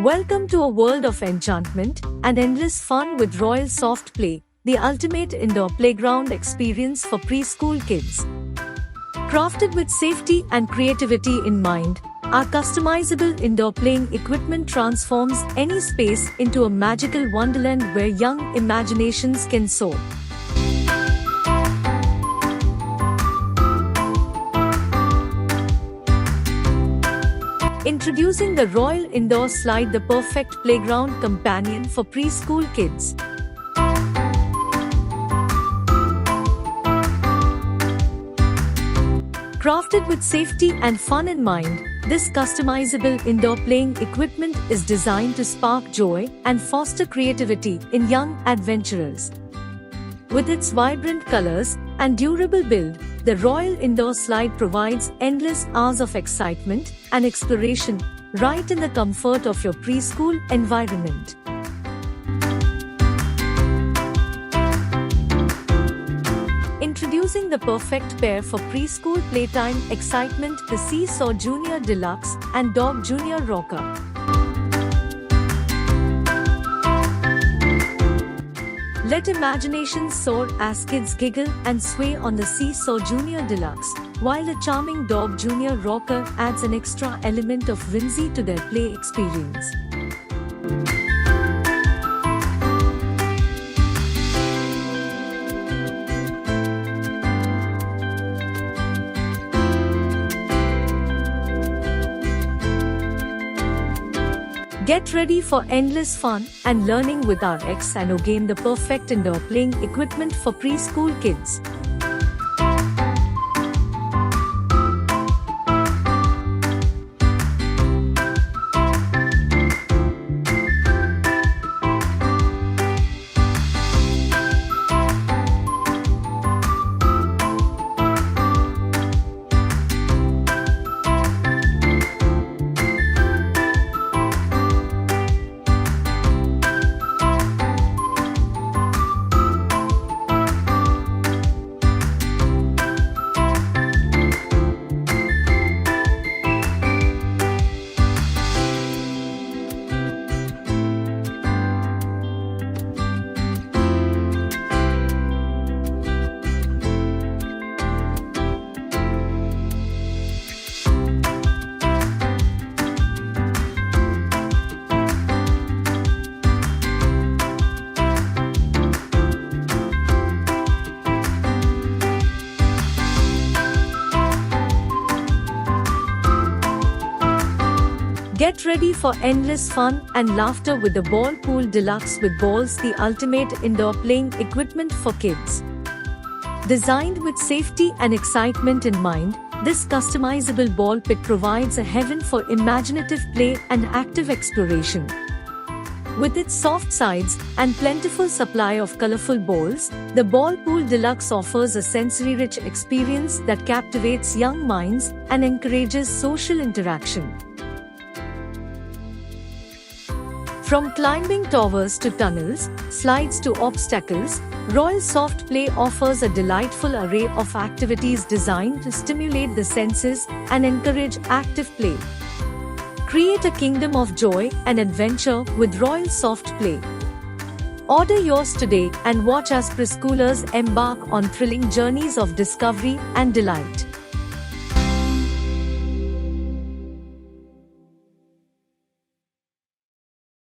Welcome to a world of enchantment and endless fun with Royal Soft Play, the ultimate indoor playground experience for preschool kids. Crafted with safety and creativity in mind, our customizable indoor playing equipment transforms any space into a magical wonderland where young imaginations can soar. Introducing the Royal Indoor Slide, the perfect playground companion for preschool kids. Crafted with safety and fun in mind, this customizable indoor playing equipment is designed to spark joy and foster creativity in young adventurers. With its vibrant colors and durable build, the Royal Indoor Slide provides endless hours of excitement and exploration right in the comfort of your preschool environment. Introducing the perfect pair for preschool playtime excitement, the Seesaw Junior Deluxe and Dog Junior Rocker. Let imagination soar as kids giggle and sway on the Seesaw Junior Deluxe, while the charming Dog Junior Rocker adds an extra element of whimsy to their play experience. Get ready for endless fun and learning with our X&O game, the perfect indoor playing equipment for preschool kids. Get ready for endless fun and laughter with the Ball Pool Deluxe with Balls, the ultimate indoor playing equipment for kids. Designed with safety and excitement in mind, this customizable ball pit provides a heaven for imaginative play and active exploration. With its soft sides and plentiful supply of colorful balls, the Ball Pool Deluxe offers a sensory-rich experience that captivates young minds and encourages social interaction. From climbing towers to tunnels, slides to obstacles, Royal Soft Play offers a delightful array of activities designed to stimulate the senses and encourage active play. Create a kingdom of joy and adventure with Royal Soft Play. Order yours today and watch as preschoolers embark on thrilling journeys of discovery and delight.